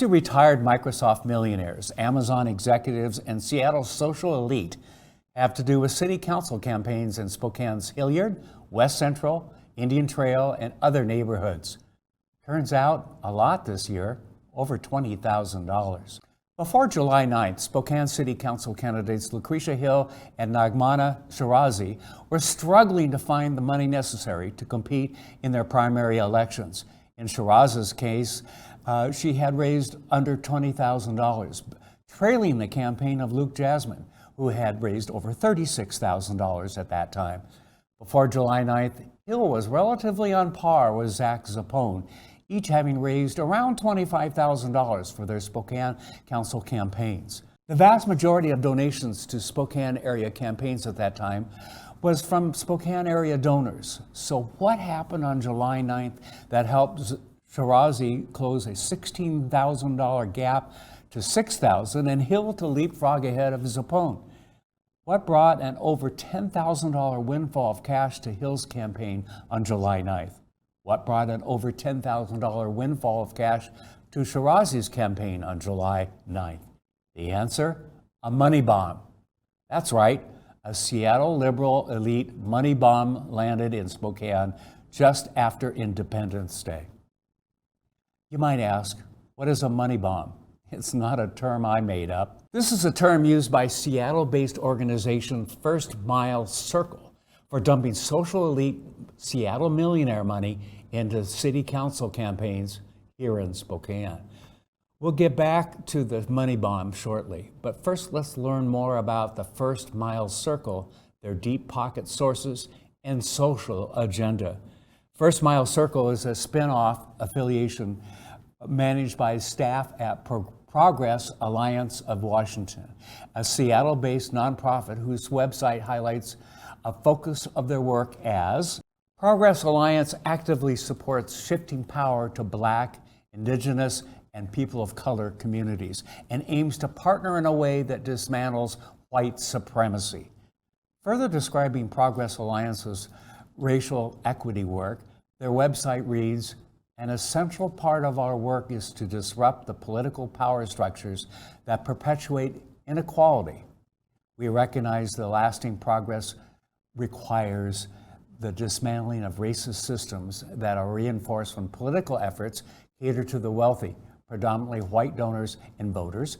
What do retired Microsoft millionaires, Amazon executives, and Seattle's social elite have to do with city council campaigns in Spokane's Hilliard, West Central, Indian Trail, and other neighborhoods? Turns out a lot this year, over $20,000. Before July 9th, Spokane City Council candidates Lucretia Hill and Nagmana Shirazi were struggling to find the money necessary to compete in their primary elections. In Shirazi's case, she had raised under $20,000, trailing the campaign of Luke Jasmine, who had raised over $36,000 at that time. Before July 9th, Hill was relatively on par with Zach Zappone, each having raised around $25,000 for their Spokane Council campaigns. The vast majority of donations to Spokane area campaigns at that time was from Spokane area donors. So what happened on July 9th that helped Shirazi close a $16,000 gap to $6,000 and Hill to leapfrog ahead of Zappone? What brought an over $10,000 windfall of cash to Hill's campaign on July 9th? What brought an over $10,000 windfall of cash to Shirazi's campaign on July 9th? The answer? A money bomb. That's right, a Seattle liberal elite money bomb landed in Spokane just after Independence Day. You might ask, what is a money bomb? It's not a term I made up. This is a term used by Seattle-based organization First Mile Circle for dumping social elite Seattle millionaire money into city council campaigns here in Spokane. We'll get back to the money bomb shortly, but first let's learn more about the First Mile Circle, their deep pocket sources, and social agenda. First Mile Circle is a spin-off affiliation managed by staff at Progress Alliance of Washington, a Seattle-based nonprofit whose website highlights a focus of their work as Progress Alliance actively supports shifting power to Black, Indigenous, and people of color communities and aims to partner in a way that dismantles white supremacy. Further describing Progress Alliance's racial equity work, their website reads, "An essential part of our work is to disrupt the political power structures that perpetuate inequality. We recognize the lasting progress requires the dismantling of racist systems that are reinforced when political efforts cater to the wealthy, predominantly white donors and voters,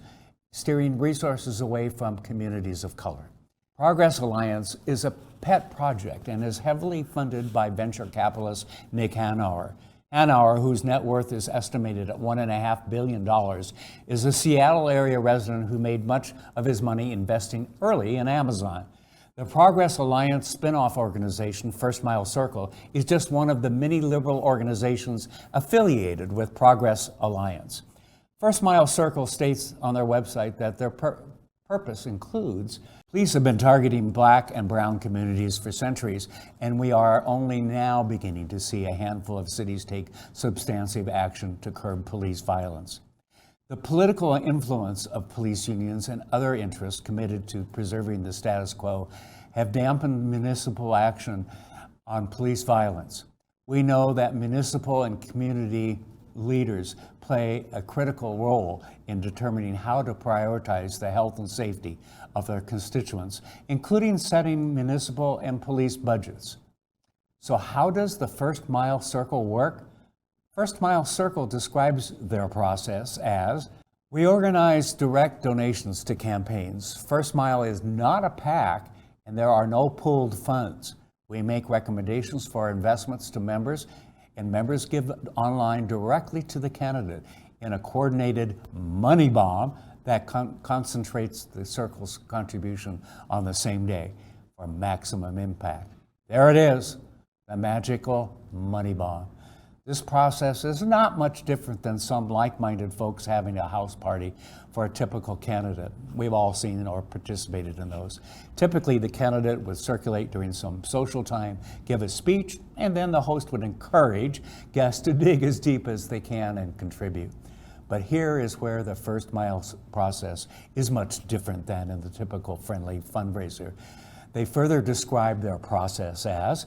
steering resources away from communities of color." Progress Alliance is a pet project and is heavily funded by venture capitalist Nick Hanauer. Hanauer, whose net worth is estimated at $1.5 billion, is a Seattle area resident who made much of his money investing early in Amazon. The Progress Alliance spin-off organization, First Mile Circle, is just one of the many liberal organizations affiliated with Progress Alliance. First Mile Circle states on their website that their purpose includes, police have been targeting Black and brown communities for centuries, and we are only now beginning to see a handful of cities take substantive action to curb police violence. The political influence of police unions and other interests committed to preserving the status quo have dampened municipal action on police violence. We know that municipal and community leaders play a critical role in determining how to prioritize the health and safety of their constituents, including setting municipal and police budgets. So how does the First Mile Circle work? First Mile Circle describes their process as, we organize direct donations to campaigns. First Mile is not a PAC, and there are no pooled funds. We make recommendations for investments to members, and members give online directly to the candidate in a coordinated money bomb that concentrates the Circle's contribution on the same day for maximum impact. There it is, the magical money bomb. This process is not much different than some like-minded folks having a house party for a typical candidate. We've all seen or participated in those. Typically, the candidate would circulate during some social time, give a speech, and then the host would encourage guests to dig as deep as they can and contribute. But here is where the First Mile process is much different than in the typical friendly fundraiser. They further describe their process as,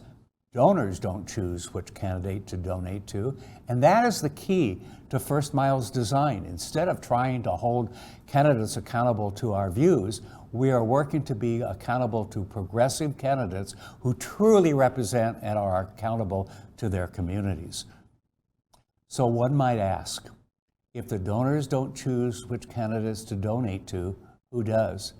Donors don't choose which candidate to donate to, and that is the key to First Mile's design. Instead of trying to hold candidates accountable to our views, we are working to be accountable to progressive candidates who truly represent and are accountable to their communities. So one might ask, if the donors don't choose which candidates to donate to, who does?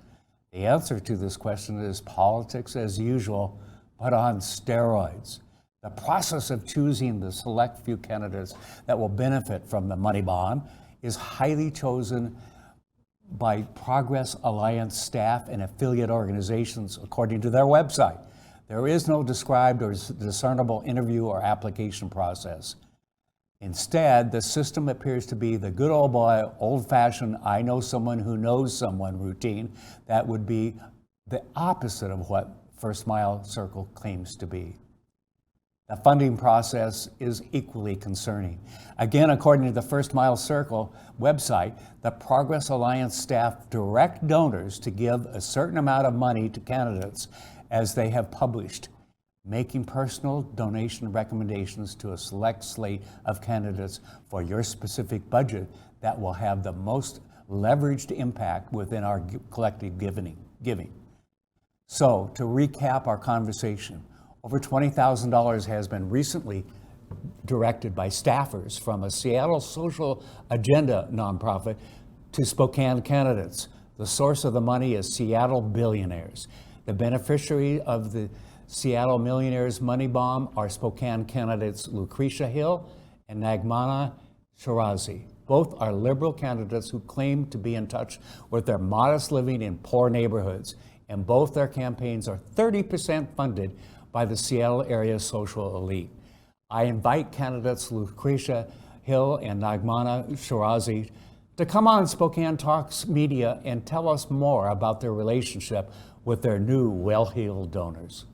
The answer to this question is politics as usual, but on steroids. The process of choosing the select few candidates that will benefit from the money bomb is highly chosen by Progress Alliance staff and affiliate organizations according to their website. There is no described or discernible interview or application process. Instead, the system appears to be the good old boy, old-fashioned, I know someone who knows someone routine that would be the opposite of what First Mile Circle claims to be. The funding process is equally concerning. Again, according to the First Mile Circle website, the Progress Alliance staff direct donors to give a certain amount of money to candidates as they have published, making personal donation recommendations to a select slate of candidates for your specific budget that will have the most leveraged impact within our collective giving. So, to recap our conversation, over $20,000 has been recently directed by staffers from a Seattle social agenda nonprofit to Spokane candidates. The source of the money is Seattle billionaires. The beneficiary of the Seattle Millionaires Money Bomb are Spokane candidates Lucretia Hill and Nagmana Shirazi. Both are liberal candidates who claim to be in touch with their modest living in poor neighborhoods, and both their campaigns are 30% funded by the Seattle area social elite. I invite candidates Lucretia Hill and Nagmana Shirazi to come on Spokane Talks Media and tell us more about their relationship with their new well-heeled donors.